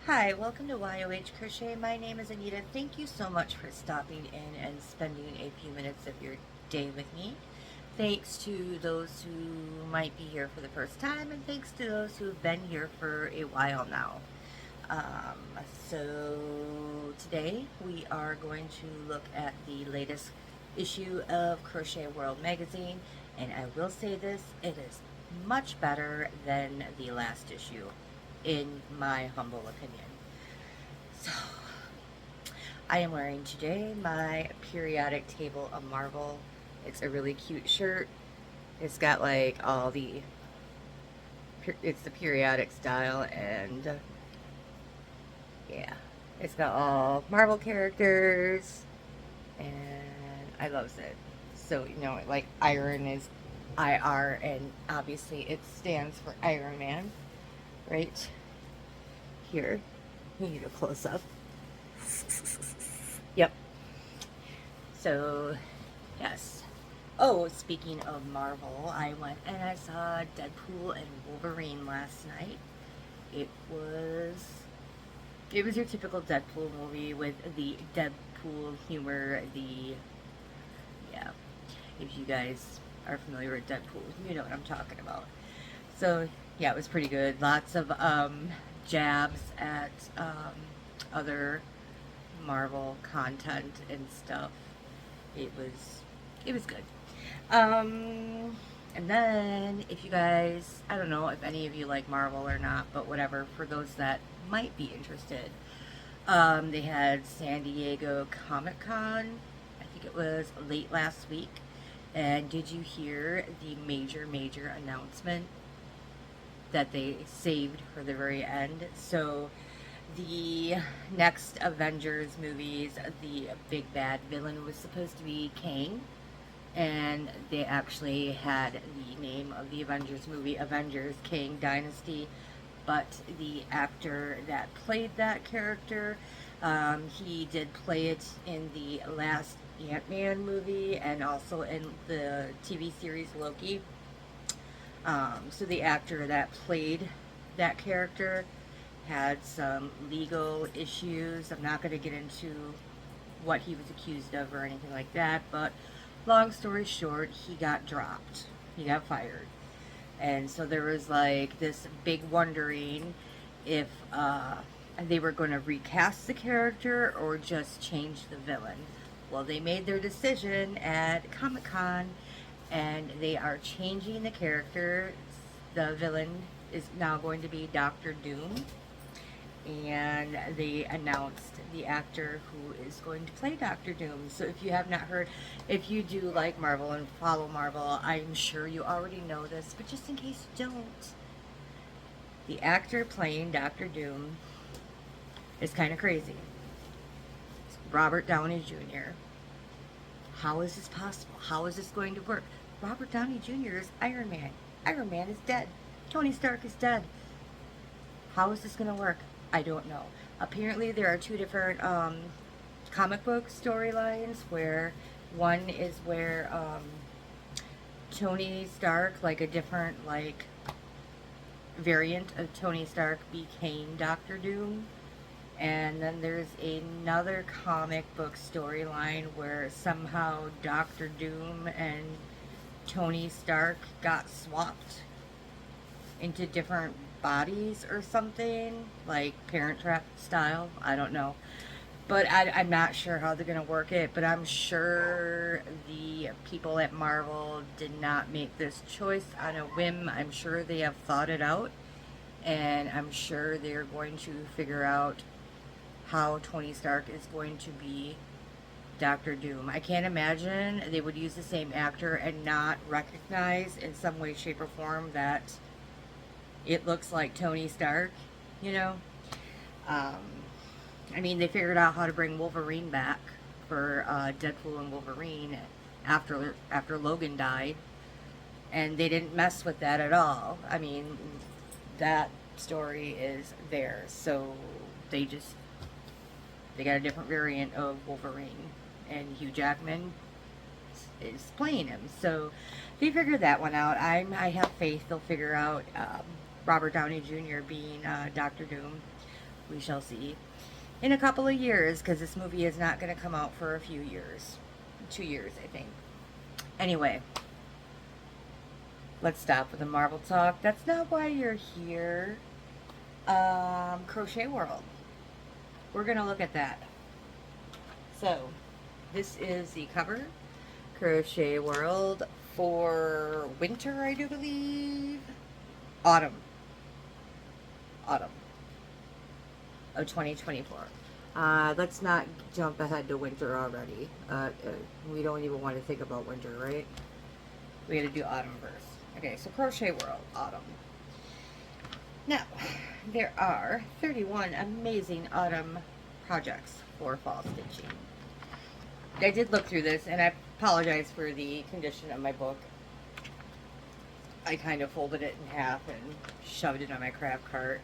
Hi, welcome to YOH Crochet. My name is Anita. Thank you so much for stopping in and spending a few minutes of your day with me. Thanks to those who might be here for the first time, and thanks to those who've been here for a while now. So today we are going to look at the latest issue of Crochet World magazine, and I will say this, it is much better than the last issue, in my humble opinion. So, I am wearing today my periodic table of Marvel. It's a really cute shirt. It's got like all the, it's the periodic style, and yeah, it's got all Marvel characters, and I loves it. So, like Iron is IR, and obviously it stands for Iron Man, right? Here, you need a close up. Yep. So, yes. Oh, speaking of Marvel, I went and I saw Deadpool and Wolverine last night. It was it was your typical Deadpool movie with the Deadpool humor, the yeah. If you guys are familiar with Deadpool, you know what I'm talking about. So, yeah, it was pretty good. Lots of jabs at other Marvel content and stuff. It was it was good. And then if you guys, I don't know if any of you like Marvel or not, but whatever. For those that might be interested, they had San Diego Comic Con. I think it was late last week. And did you hear the major announcement that they saved for the very end? So the next Avengers movies, the big bad villain was supposed to be Kang, and they actually had the name of the Avengers movie Avengers Kang Dynasty, but the actor that played that character, he did play it in the last Ant-Man movie and also in the TV series Loki. So the actor that played that character had some legal issues. I'm not going to get into what he was accused of or anything like that, but long story short, he got dropped. He got fired. And so there was like this big wondering if they were going to recast the character or just change the villain. Well, they made their decision at Comic Con, and they are changing the character. The villain is now going to be Doctor Doom, and they announced the actor who is going to play Doctor Doom. So if you have not heard, if you do like Marvel and follow Marvel, I'm sure you already know this, but just in case you don't, the actor playing Doctor Doom is kind of crazy. It's Robert Downey Jr. How is this possible? How is this going to work? Robert Downey Jr. is Iron Man. Iron Man is dead. Tony Stark is dead. How is this going to work? I don't know. Apparently, there are two different comic book storylines where one is where Tony Stark, like a different like variant of Tony Stark, became Doctor Doom. And then there's another comic book storyline where somehow Doctor Doom and Tony Stark got swapped into different bodies or something, like Parent Trap style. I don't know. But I'm not sure how they're going to work it, but I'm sure the people at Marvel did not make this choice on a whim. I'm sure they have thought it out, and I'm sure they're going to figure out how Tony Stark is going to be Doctor Doom. I can't imagine they would use the same actor and not recognize in some way, shape, or form that it looks like Tony Stark, you know? Um, I mean, they figured out how to bring Wolverine back for Deadpool and Wolverine after Logan died, and they didn't mess with that at all. I mean, that story is there, so they just they got a different variant of Wolverine, and Hugh Jackman is playing him. So they figured that one out. I have faith they'll figure out Robert Downey Jr. being Doctor Doom. We shall see in a couple of years, because this movie is not going to come out for a few years. 2 years, I think. Anyway, let's stop with the Marvel talk. That's not why you're here. Crochet World. We're going to look at that. So, this is the cover. Crochet World for winter, I do believe. Autumn of 2024. Let's not jump ahead to winter already. We don't even want to think about winter, right? We gotta do autumn first. Okay, so Crochet World, autumn. Now, there are 31 amazing autumn projects for fall stitching. I did look through this, and I apologize for the condition of my book. I kind of folded it in half and shoved it on my craft cart,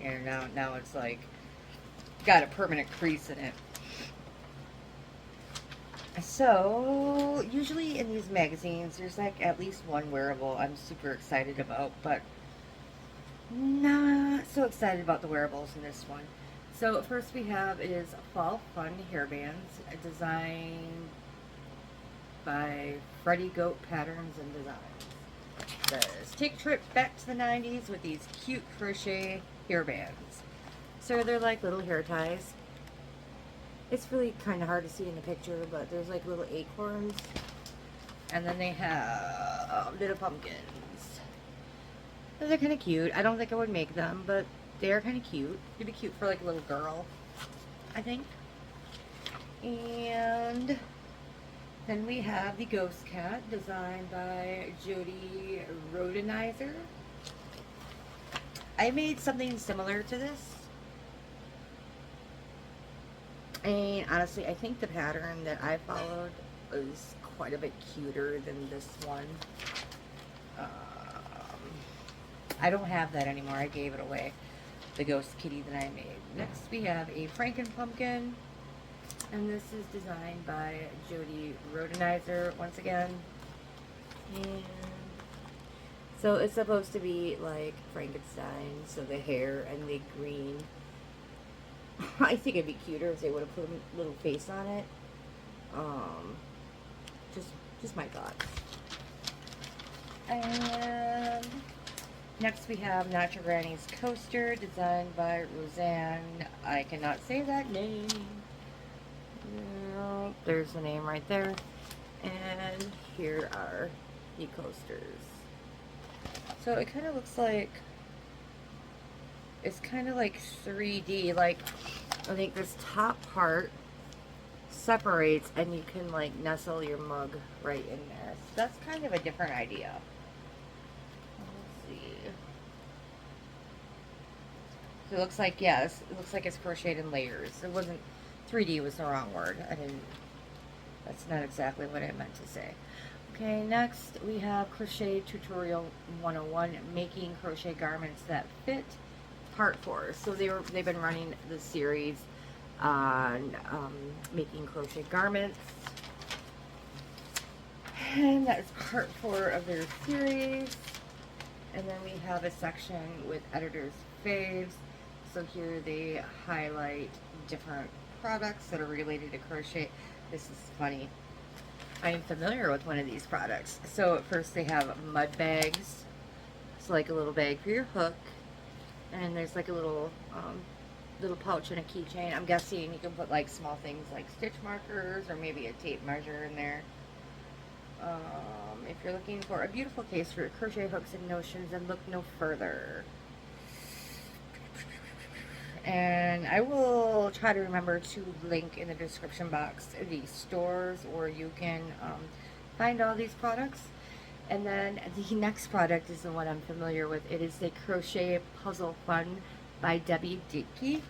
and now it's like got a permanent crease in it. So usually in these magazines there's like at least one wearable I'm super excited about, but not so excited about the wearables in this one. So first we have is Fall Fun Hairbands, designed by Freddie Goat Patterns and Designs. It says, take a trip back to the 90s with these cute crochet hairbands. So they're like little hair ties. It's really kind of hard to see in the picture, but there's like little acorns. And then they have little pumpkins. They're kind of cute. I don't think I would make them, but they're kind of cute. They'd be cute for like a little girl, I think. And then we have the Ghost Cat, designed by Jody Rodenizer. I made something similar to this. And honestly, I think the pattern that I followed was quite a bit cuter than this one. I don't have that anymore. I gave it away. The ghost kitty that I made. Next, we have a Franken pumpkin. And this is designed by Jody Rodenizer once again. And so it's supposed to be like Frankenstein. So the hair and the green. I think it'd be cuter if they would have put a little face on it. Just my thoughts. And next we have Not Your Granny's Coaster, designed by Roseanne. I cannot say that name. No, there's the name right there. And here are the coasters. So it kind of looks like, it's kind of like 3D, like I think this top part separates and you can like nestle your mug right in there. So that's kind of a different idea. Let's see. So it looks like, yes, it looks like it's crocheted in layers. It wasn't, 3D was the wrong word. That's not exactly what I meant to say. Okay, next we have Crochet Tutorial 101, making crochet garments that fit. Part 4. So they've been running the series on making crochet garments, and that is part 4 of their series. And then we have a section with editors' faves. So here they highlight different products that are related to crochet. This is funny. I am familiar with one of these products. So at first they have mud bags. It's like a little bag for your hook. And there's like a little pouch and a keychain. I'm guessing you can put like small things like stitch markers or maybe a tape measure in there. If you're looking for a beautiful case for crochet hooks and notions, then look no further. And I will try to remember to link in the description box the stores where you can find all these products. And then the next product is the one I'm familiar with. It is the Crochet Puzzle Fun by Debbie Dickey.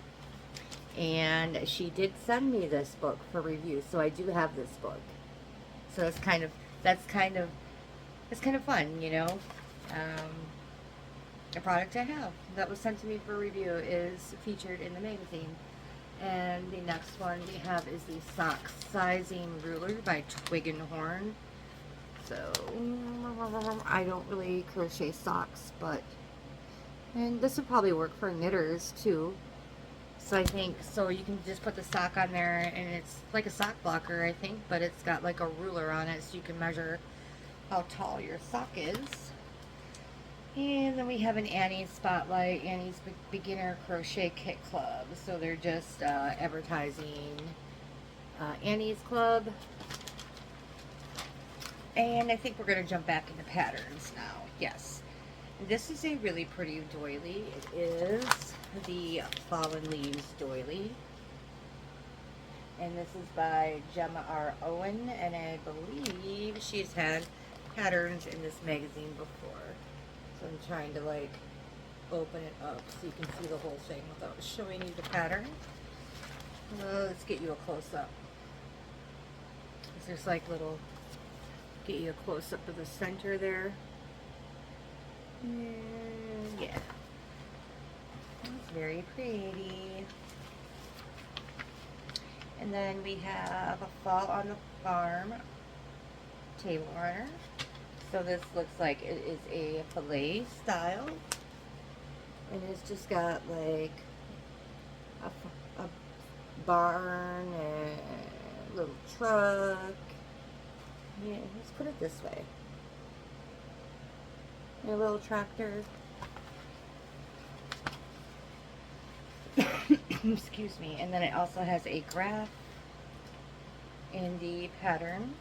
And she did send me this book for review, so I do have this book. So it's kind of fun, you know. A product I have that was sent to me for review is featured in the magazine. And the next one we have is the Sock Sizing Ruler by Twig and Horn. So, I don't really crochet socks, and this would probably work for knitters too. So I think, so you can just put the sock on there, and it's like a sock blocker, I think, but it's got like a ruler on it so you can measure how tall your sock is. And then we have an Annie's Spotlight, Annie's Beginner Crochet Kit Club. So they're just advertising Annie's Club. And I think we're going to jump back into patterns now. Yes. This is a really pretty doily. It is the Fallen Leaves doily. And this is by Gemma R. Owen. And I believe she's had patterns in this magazine before. So I'm trying to like open it up so you can see the whole thing without showing you the pattern. Let's get you a close-up. There's like little, get you a close-up of the center there. Yeah, it's very pretty. And then we have a Fall on the Farm table runner. So this looks like it is a filet style, and it's just got like a barn and a little truck. Yeah, let's put it this way. A little tractor. Excuse me. And then it also has a graph in the pattern.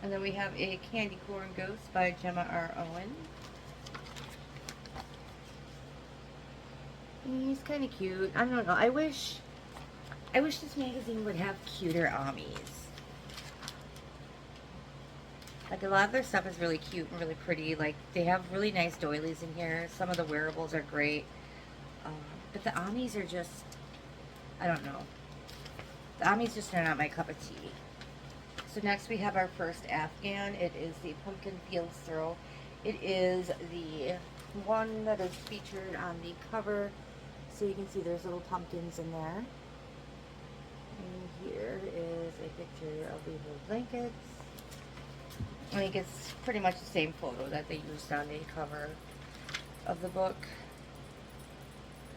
And then we have a Candy Corn Ghost by Gemma R. Owen. He's kind of cute. I don't know. I wish this magazine would have cuter Amis. Like, a lot of their stuff is really cute and really pretty. Like, they have really nice doilies in here. Some of the wearables are great. But the Amis are just, I don't know. The Amis just are not my cup of tea. So next we have our first Afghan. It is the Pumpkin Fields Throw. It is the one that is featured on the cover. So you can see there's little pumpkins in there. And here is a picture of the little blankets. I think it's pretty much the same photo that they used on the cover of the book.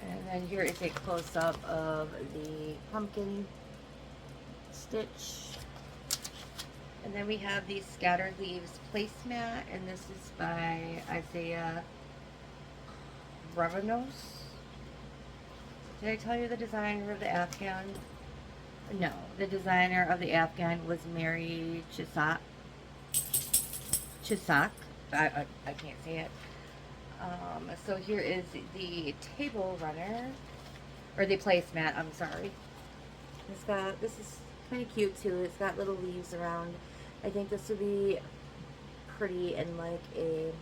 And then here is a close-up of the pumpkin stitch. And then we have the Scattered Leaves placemat, and this is by Isaiah Revenos. Did I tell you the designer of the Afghan? No, the designer of the Afghan was Mary Chisak. I can't say it. So here is the table runner, or the placemat, I'm sorry. This is kind of cute too. It's got little leaves around. I think this would be pretty in like a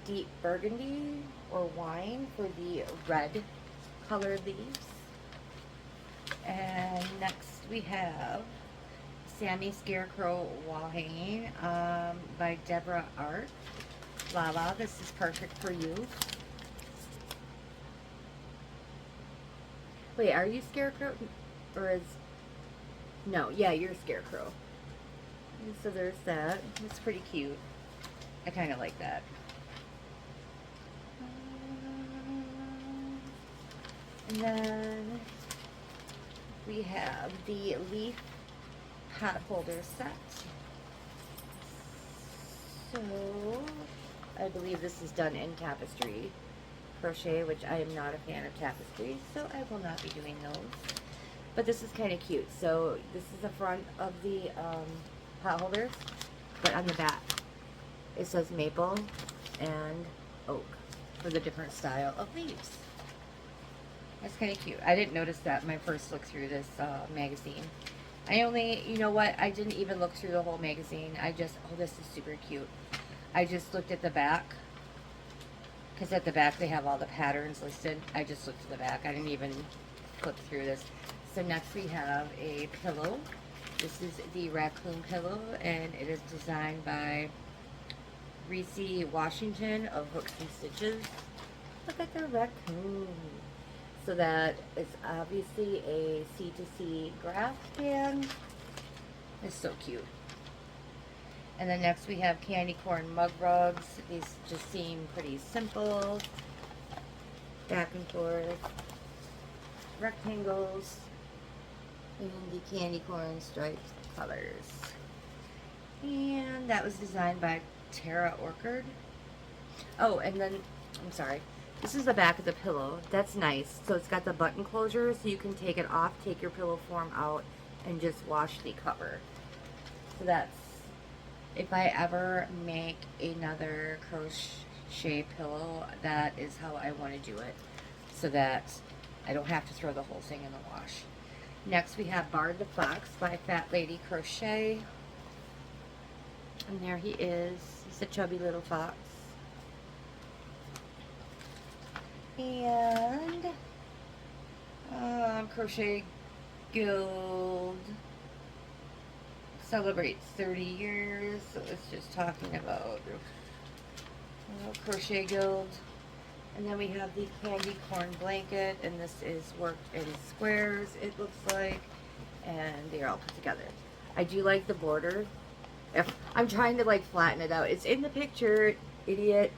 deep burgundy or wine for the red colored leaves. And next we have Sammy Scarecrow wall hanging by Deborah Art. Lala, this is perfect for you. Wait, are you Scarecrow? Or is... No, yeah, you're Scarecrow. And so there's that. It's pretty cute. I kind of like that. And then we have the leaf pot holder set. So I believe this is done in tapestry crochet, which I am not a fan of tapestry, so I will not be doing those. But this is kind of cute. So this is the front of the pot holders, but on the back it says maple and oak for the different style of leaves. That's kind of cute. I didn't notice that in my first look through this magazine. You know what, I didn't even look through the whole magazine. Oh, this is super cute. I just looked at the back, because at the back they have all the patterns listed. I just looked at the back. I didn't even flip through this. So next we have a pillow. This is the raccoon pillow, and it is designed by Reese Washington of Hooks and Stitches. Look at the raccoon. So that is obviously a C2C graph band. It's so cute. And then next we have candy corn mug rugs. These just seem pretty simple. Back and forth. rectangles and the candy corn striped colors. And that was designed by Tara Orchard. Oh, and then, I'm sorry, this is the back of the pillow. That's nice. So it's got the button closure, so you can take it off, take your pillow form out, and just wash the cover. So that's, if I ever make another crochet pillow, that is how I want to do it, so that I don't have to throw the whole thing in the wash. Next we have Bard the Fox by Fat Lady Crochet. And there he is. He's a chubby little fox. And Crochet Guild celebrates 30 years. So it's just talking about Crochet Guild. And then we have the candy corn blanket, and this is worked in squares, it looks like, and they're all put together. I do like the border. I'm trying to like flatten it out. It's in the picture, idiot.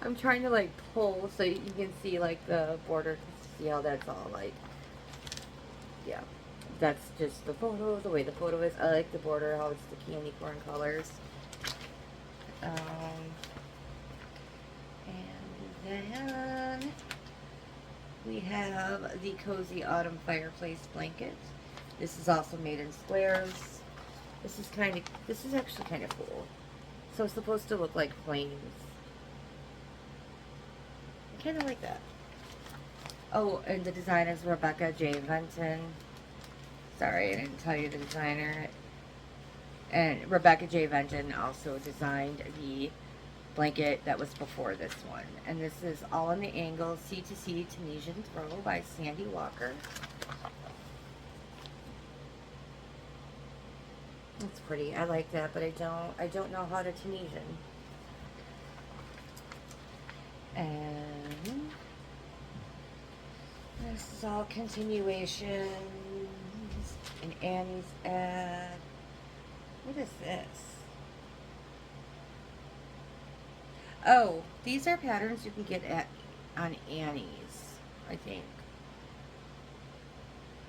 I'm trying to like pull so you can see like the border. See how that's all like, yeah. That's just the photo, the way the photo is. I like the border, how it's the candy corn colors. And then we have the Cozy Autumn Fireplace Blanket. This is also made in squares. This is actually kind of cool. So it's supposed to look like flames. I kind of like that. Oh, and the designer is Rebecca J. Venton. Sorry, I didn't tell you the designer. And Rebecca J. Venton also designed the blanket that was before this one. And this is All in the Angle C2C Tunisian Throw by Sandy Walker. It's pretty. I like that, but I don't know how to Tunisian. And this is all continuations. And Annie's ad. What is this? Oh, these are patterns you can get on Annie's, I think.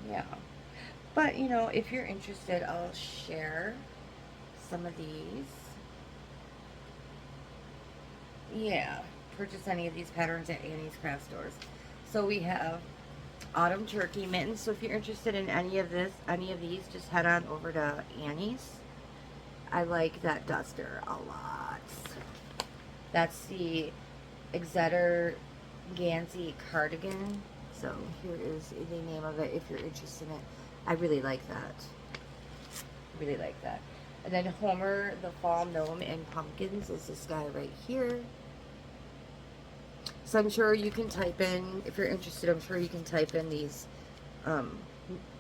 Yeah. But, you know, if you're interested, I'll share some of these. Yeah. Purchase any of these patterns at Annie's craft stores. So we have Autumn Turkey Mittens. So if you're interested in any of these, just head on over to Annie's. I like that duster a lot. That's the Exeter Gansey cardigan. So here is the name of it if you're interested in it. I really like that. Really like that. And then Homer the Fall Gnome and Pumpkins is this guy right here. So I'm sure you can type in, if you're interested, I'm sure you can type in these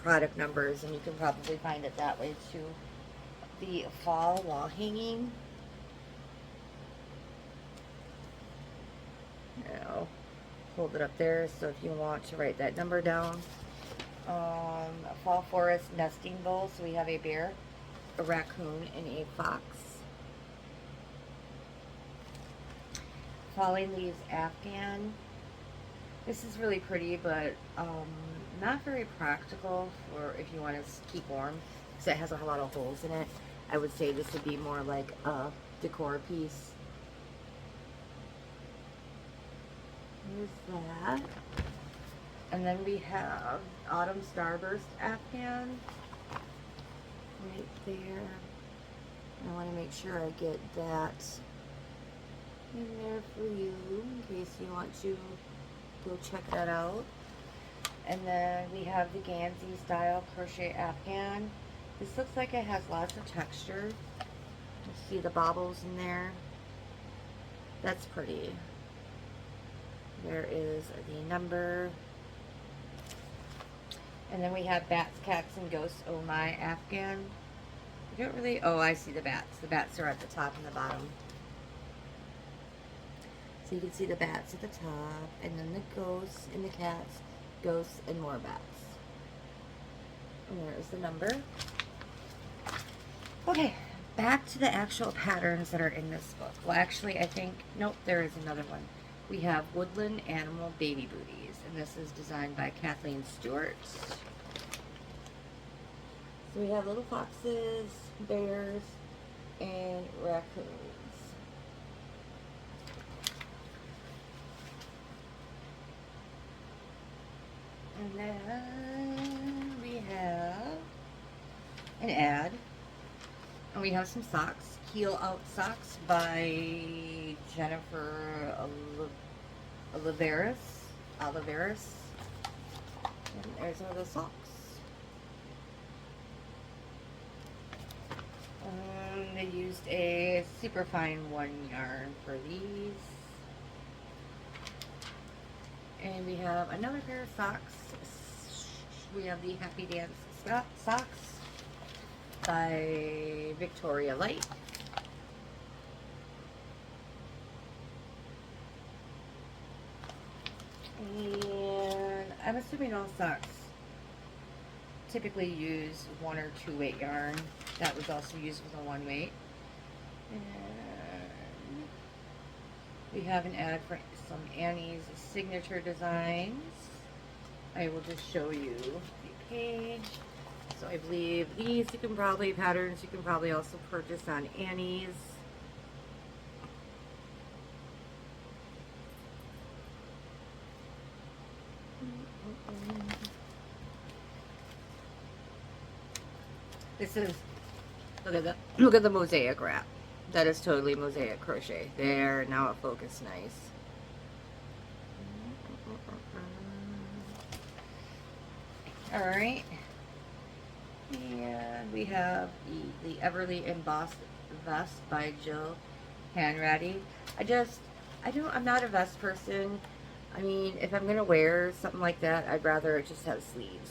product numbers and you can probably find it that way too. The Fall Wall Hanging. Now, hold it up there so if you want to write that number down. A Fall Forest Nesting Bowl. So we have a bear, a raccoon, and a fox. Falling Leaves Afghan. This is really pretty, but not very practical for if you want to keep warm, because it has a lot of holes in it. I would say this would be more like a decor piece. Here's that. And then we have Autumn Starburst Afghan right there. I want to make sure I get that in there for you in case you want to go check that out. And then we have the Gansey Style Crochet Afghan. This looks like it has lots of texture. You see the bobbles in there. That's pretty. There is the number. And then we have Bats, Cats, and Ghosts, Oh My Afghan. I don't really, oh, I see the bats. The bats are at the top and the bottom. So you can see the bats at the top, and then the ghosts and the cats, ghosts, and more bats. And there is the number. Okay, back to the actual patterns that are in this book. Well, actually, I think, nope, there is another one. We have Woodland Animal Baby Booties, and this is designed by Kathleen Stewart. So we have little foxes, bears, and raccoons. And then we have an ad. And we have some socks. Heel Out Socks by Jennifer Oliveris. And there's all the socks. They used a super fine 1 yarn for these. And we have another pair of socks. We have the Happy Dance socks by Victoria Light. And I'm assuming all socks typically use 1 or 2 weight yarn. That was also used with a 1 weight. And we have an ad for some Annie's signature designs. I will just show you the page. So I believe these patterns you can probably also purchase on Annie's. This is, look at the mosaic wrap. That is totally mosaic crochet. There, now it focused nice. Alright. And we have the Everly Embossed Vest by Jill Hanratty. I'm not a vest person. I mean, if I'm gonna wear something like that, I'd rather it just have sleeves.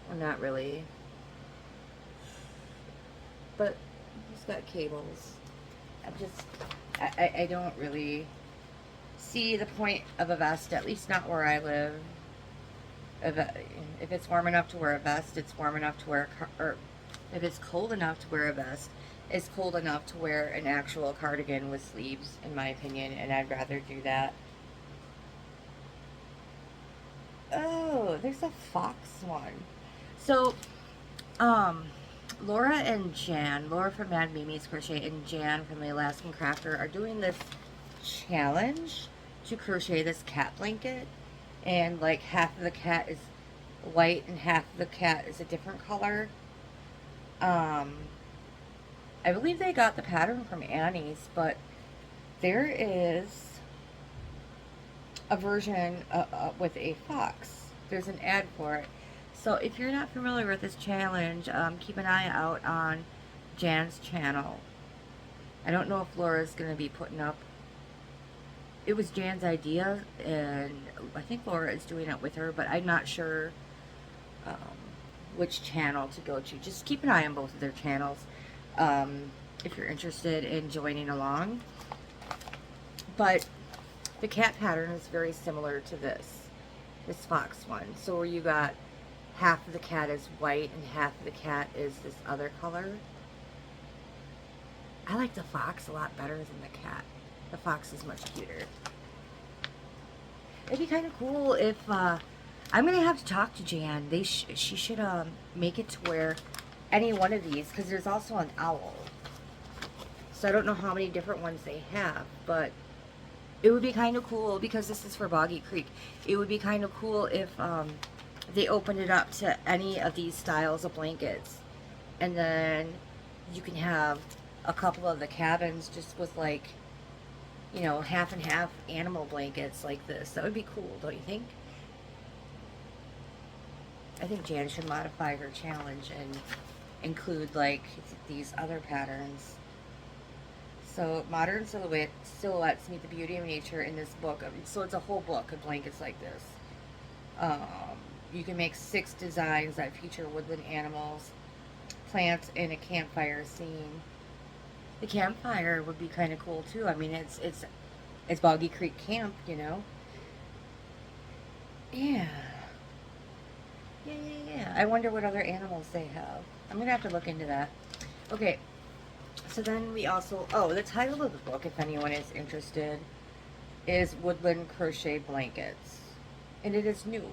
I'm not really. But it's got cables. I don't really see the point of a vest, at least not where I live. If it's warm enough to wear a vest, it's warm enough to wear or if it's cold enough to wear a vest, it's cold enough to wear an actual cardigan with sleeves, in my opinion, and I'd rather do that. Oh, there's a fox one. So, Laura and Jan, Laura from Mad Mimi's Crochet and Jan from the Alaskan Crafter are doing this challenge to crochet this cat blanket. And like half of the cat is white and half of the cat is a different color. I believe they got the pattern from Annie's, but there is a version with a fox. There's an ad for it. So if you're not familiar with this challenge, keep an eye out on Jan's channel. I don't know if Laura's going to be putting up. It was Jan's idea, and I think Laura is doing it with her, but I'm not sure which channel to go to. Just keep an eye on both of their channels if you're interested in joining along. But the cat pattern is very similar to this fox one. So where you got half of the cat is white and half of the cat is this other color. I like the fox a lot better than the cat. The fox is much cuter. It'd be kind of cool if, I'm going to have to talk to Jan. She should make it to where any one of these, because there's also an owl. So I don't know how many different ones they have, but it would be kind of cool, because this is for Boggy Creek. It would be kind of cool if they opened it up to any of these styles of blankets. And then you can have a couple of the cabins just with like, you know, half and half animal blankets like this. That would be cool, don't you think? I think Jan should modify her challenge and include like these other patterns. So modern silhouettes meet the beauty of nature in this book. So it's a whole book of blankets like this. You can make 6 designs that feature woodland animals, plants, and a campfire scene. The campfire would be kind of cool too. I mean, it's Boggy Creek Camp, you know. Yeah. Yeah. I wonder what other animals they have. I'm gonna have to look into that. Okay. So then we also, oh, the title of the book, if anyone is interested, is Woodland Crochet Blankets. And it is new.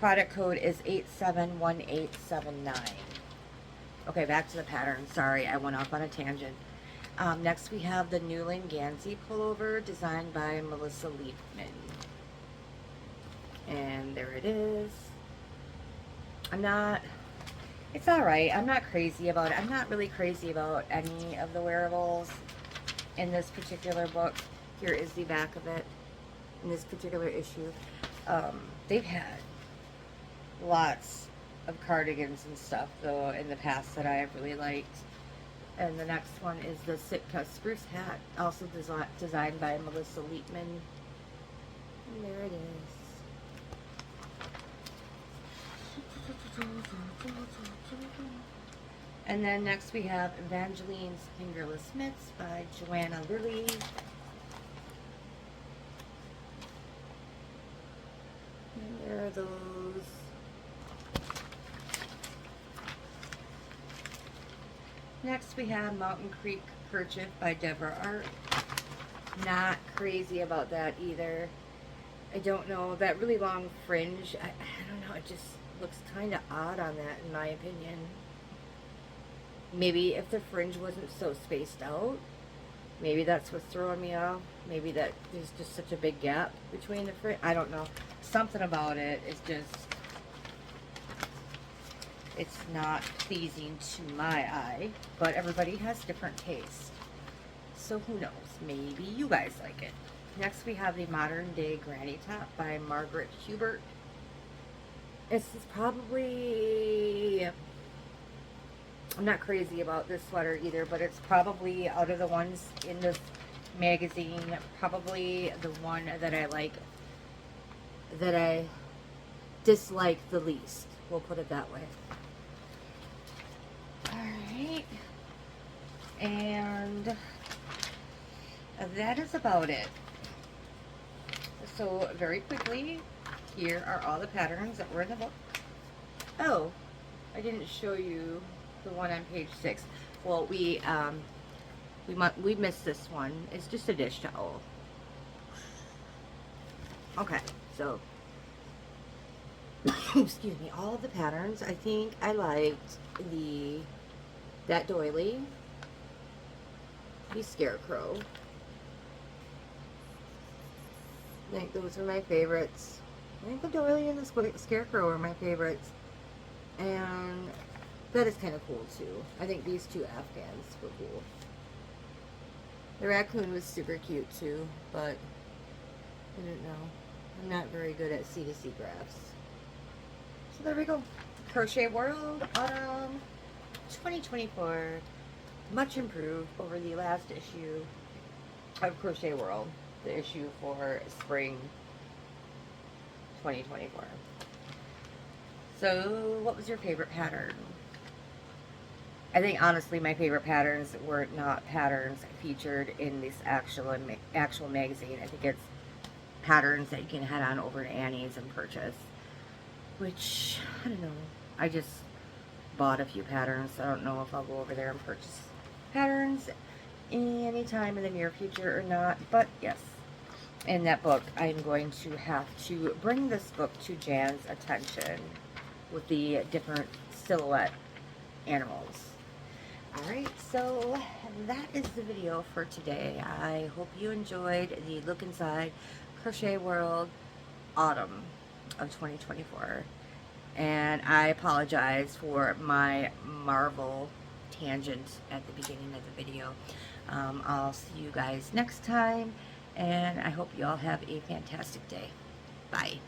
Product code is 871879. Okay, back to the pattern. Sorry, I went off on a tangent. Next we have the Newland Gansey pullover designed by Melissa Liebman. And there it is. It's alright. I'm not crazy about it. I'm not really crazy about any of the wearables in this particular book. Here is the back of it in this particular issue. They've had lots of cardigans and stuff, though, in the past that I have really liked. And the next one is the Sitka Spruce Hat, also designed by Melissa Liebman. And there it is. And then next we have Evangeline's Fingerless Mitts by Joanna Lilly. And there are those. Next we have Mountain Creek Kerchief by Deborah Art. Not crazy about that either. I don't know, that really long fringe, I don't know, it just looks kind of odd on that in my opinion. Maybe if the fringe wasn't so spaced out, maybe that's what's throwing me off. Maybe that there's just such a big gap between the fringe. I don't know. Something about it is just, it's not pleasing to my eye, but everybody has different tastes. So who knows? Maybe you guys like it. Next we have the Modern Day Granny Top by Margaret Hubert. This is probably, I'm not crazy about this sweater either, but it's probably out of the ones in this magazine, probably the one that I like, that I dislike the least. We'll put it that way. Alright. And that is about it. So very quickly, here are all the patterns that were in the book. Oh, I didn't show you the one on page 6. Well, we missed this one. It's just a dish towel. Okay, so excuse me. All of the patterns. I think I liked that doily, the scarecrow. I think those are my favorites. I think the doily and the scarecrow are my favorites. And that is kind of cool too. I think these two Afghans were cool. The raccoon was super cute too, but I don't know. I'm not very good at C2C graphs. So there we go. Crochet World Autumn 2024. Much improved over the last issue of Crochet World. The issue for spring 2024. So, what was your favorite pattern? I think honestly my favorite patterns were not patterns featured in this actual magazine. I think it's patterns that you can head on over to Annie's and purchase. Which, I don't know. I just bought a few patterns. So I don't know if I'll go over there and purchase patterns anytime in the near future or not, but yes, in that book I'm going to have to bring this book to Jan's attention with the different silhouette animals. Alright, so that is the video for today. I hope you enjoyed the look inside Crochet World Autumn of 2024, and I apologize for my Marvel tangent at the beginning of the video. I'll see you guys next time, and I hope you all have a fantastic day. Bye.